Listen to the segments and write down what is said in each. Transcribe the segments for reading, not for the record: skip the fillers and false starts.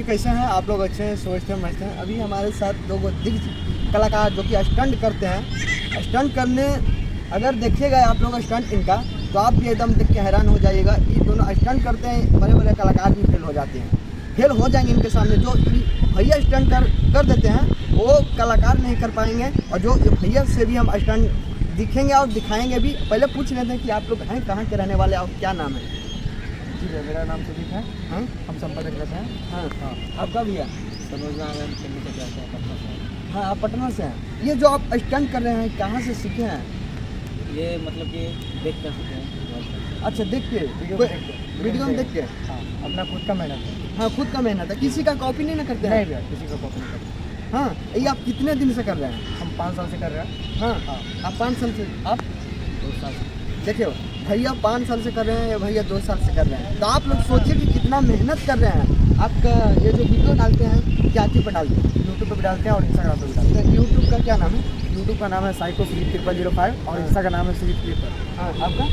कैसे हैं आप लोग? अच्छे हैं, सोचते हैं, मस्त हैं। अभी हमारे साथ दो दिग्गज कलाकार जो कि स्टंट करते हैं। स्टंट करने अगर देखिएगा आप लोग स्टंट इनका, तो आप भी एकदम देख के हैरान हो जाइएगा। ये दोनों स्टंट करते हैं, बड़े बड़े कलाकार भी फेल हो जाते हैं, फेल हो जाएंगे इनके सामने। जो भैया स्टंट कर देते हैं वो कलाकार नहीं कर पाएंगे, और जो भैया से भी हम स्टंट दिखेंगे और दिखाएंगे भी। पहले पूछ लेते हैं कि आप लोग हैं कहाँ के रहने वाले और क्या नाम है? जी भैया, मेरा नाम सुदीप है। हाँ, हम संपर्क करते हैं। हाँ हाँ, आपका भैया? सनोज नारायण चंडी से कहते हैं, पटना से। हाँ, आप पटना से हैं। ये जो आप स्टंट कर रहे हैं कहाँ से सीखे हैं? ये मतलब कि देख कर सीखे हैं। अच्छा, देख के वीडियो में देख के? हाँ, अपना खुद का मेहनत है। हाँ, खुद का मेहनत है, किसी का कॉपी नहीं ना करते नहीं हैं? भैया, किसी का कॉपी नहीं करते। हाँ, ये आप कितने दिन से कर रहे हैं? हम 5 साल से कर रहे हैं। हाँ, हाँ, आप 5 साल से, आप 2 साल से। देखिए भैया 5 साल से कर रहे हैं, भैया 2 साल से कर रहे हैं। तो आप लोग सोचिए कि कितना मेहनत कर रहे हैं। आपका ये जो वीडियो डालते हैं क्या पर डालते हैं? यूट्यूब पे भी डालते हैं और इंस्टाग्राम पे भी डालते हैं। यूट्यूब का क्या नाम है? यूट्यूब का नाम है साइको सुदीप 0005 और इंस्टा का नाम है सुदीप क्लिपर। हाँ, आपका?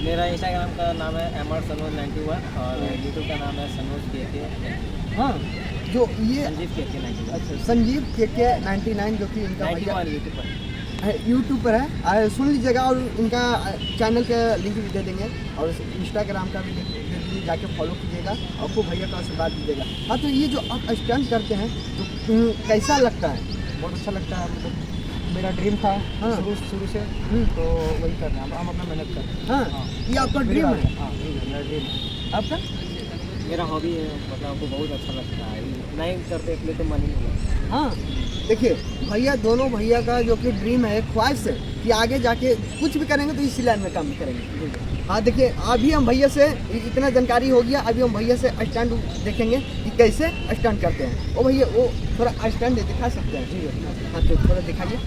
मेरा इंस्टाग्राम का नाम है एमआर सनोज 91 और यूट्यूब का नाम है सनोज के हाँ, जो ये संजीव के 91। अच्छा, संजीव के 99 जो कि इनका भैया 91 यूट्यूब पर। यूट्यूब पर है, सुन लीजिएगा। और इनका चैनल का लिंक भी दे देंगे, और इंस्टाग्राम का भी लिंक दे देंगे, जाके फॉलो कीजिएगा और खूब भैया का आशीर्वाद दीजिएगा। हाँ, तो ये जो आप स्टंट करते हैं तो कैसा लगता है? बहुत अच्छा लगता है। मतलब मेरा ड्रीम था हाँ। शुरू से, तो वही कर रहे हैं। हम अपना मेहनत कर रहे हैं। हाँ, हाँ। ये आपका ड्रीम है? हाँ, मेरा ड्रीम है। आपका? मेरा हॉबी है, मतलब हमको बहुत अच्छा लगता है। नहीं करते इसलिए तो मन ही नहीं लगता। हाँ, देखिए भैया, दोनों भैया का जो कि ड्रीम है, ख्वाहिश है कि आगे जाके कुछ भी करेंगे तो इसी लाइन में काम करेंगे। हाँ, देखिए अभी हम भैया से इतना जानकारी हो गया, अभी हम भैया से स्टंट देखेंगे कि कैसे स्टंट करते हैं। ओ भैया, वो थोड़ा स्टंट दिखा सकते हैं? जी भैया। हाँ, तो थोड़ा दिखाइए।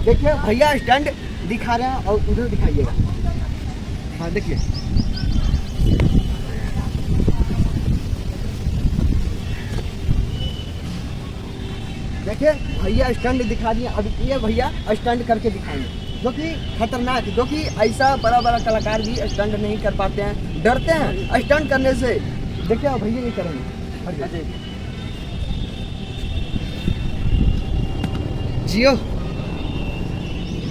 देखिए भैया स्टंट दिखा रहे हैं, और उधर दिखाइएगा। हाँ, देखिए देखिए भैया स्टंट दिखा दिए। अब ये भैया स्टंट करके दिखाएंगे, जो कि खतरनाक है, जो कि ऐसा बड़ा बड़ा कलाकार भी स्टंट नहीं कर पाते हैं, डरते हैं स्टंट करने से। देखिए अब भैया ये करेंगे। जियो,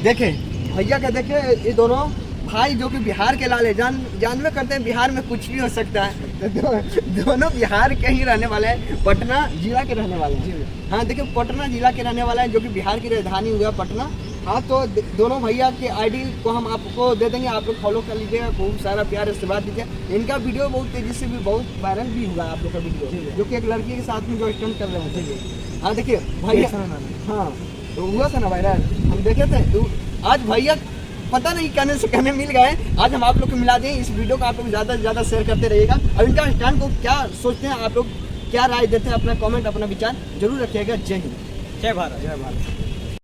देखे भैया का, देखे ये दोनों भाई जो कि बिहार के लाले जानवे करते हैं बिहार में कुछ भी हो सकता है। दोनों बिहार के ही रहने वाले हैं, पटना जिला के रहने वाले हैं। हाँ, देखिए पटना जिला के रहने वाला है, जो कि बिहार की राजधानी हुआ पटना। हाँ, तो दोनों भैया के आईडी को हम आपको दे देंगे, आप लोग फॉलो कर लीजिएगा, खूब सारा प्यार आशीर्वाद दीजिए। इनका वीडियो बहुत तेजी से भी बहुत वायरल भी हुआ आप लोग का वीडियो, जो कि एक लड़की के साथ में जो स्टंट कर रहे हैं। हाँ, देखिए भैया, हाँ तो हुआ था ना वायरल, हम देखे थे। तो आज भैया पता नहीं कहने से कहने मिल गए, आज हम आप लोग को मिला दें। इस वीडियो को आप लोग ज़्यादा से ज़्यादा शेयर करते रहिएगा। और इनका स्टंट को क्या सोचते हैं आप लोग, क्या राय देते हैं, अपना कमेंट, अपना विचार जरूर रखिएगा। जय हिंद, जय भारत। जय भारत।